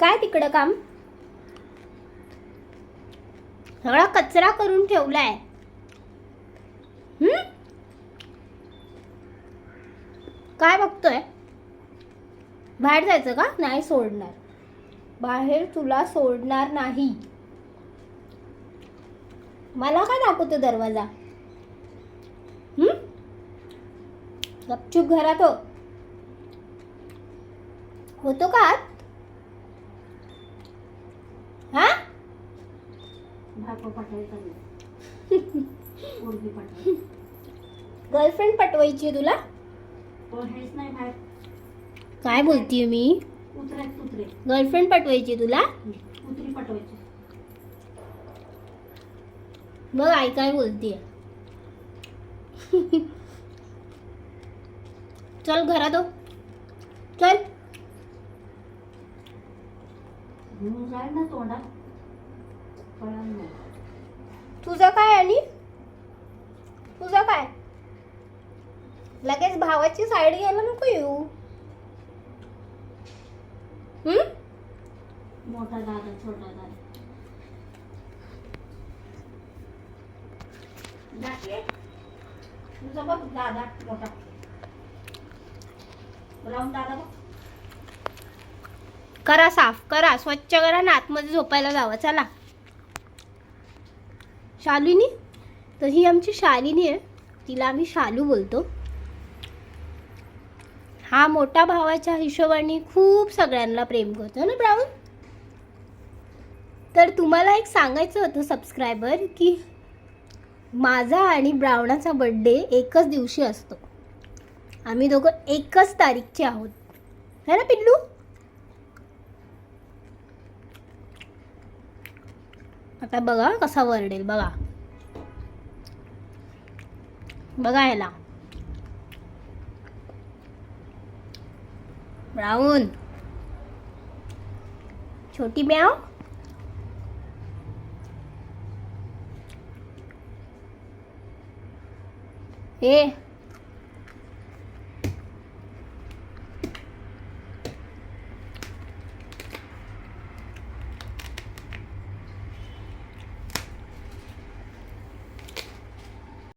काय तिकडं काम? सगळा कचरा करून ठेवलाय. काय बघतोय? बाहेर जायचं का? नाही सोडणार. बाहेर तुला सोडणार नाही. मला काय दाखवतो दरवाजा? गपचूप घरात होतो का आत? हा? गर्लफ्रेंड पटवायची आहे तुला? काय बोलतीये मी? गर्लफ्रेंड पटवायची तुला? मग आई काय बोलतीये? चल घरात हो. चल. तुझं काय? आणि तुझं काय? लगेच भावाची साईड घ्यायला नको येऊ. मोठा दादा छोटा दादा तुझा बघ दादा मोठा ब्राऊन दादा बघ. करा साफ करा, स्वच्छ करा ना, आतमध्ये झोपायला जावं. चला. शालिनी, तर ही आमची शालिनी आहे. तिला आम्ही शालू बोलतो. हा मोठा भावाच्या हिशोबाने खूप सगळ्यांना प्रेम करतो ना ब्राऊन. तर तुम्हाला एक सांगायचं होतं सबस्क्रायबर, की माझा आणि ब्राऊनाचा बर्थडे एकच दिवशी असतो. आम्ही दोघं एकच तारीखचे आहोत, है ना पिल्लू? आता बघा कसा वरडेल. बघा बघा ह्याला. ब्राऊन, छोटी म्याव. ए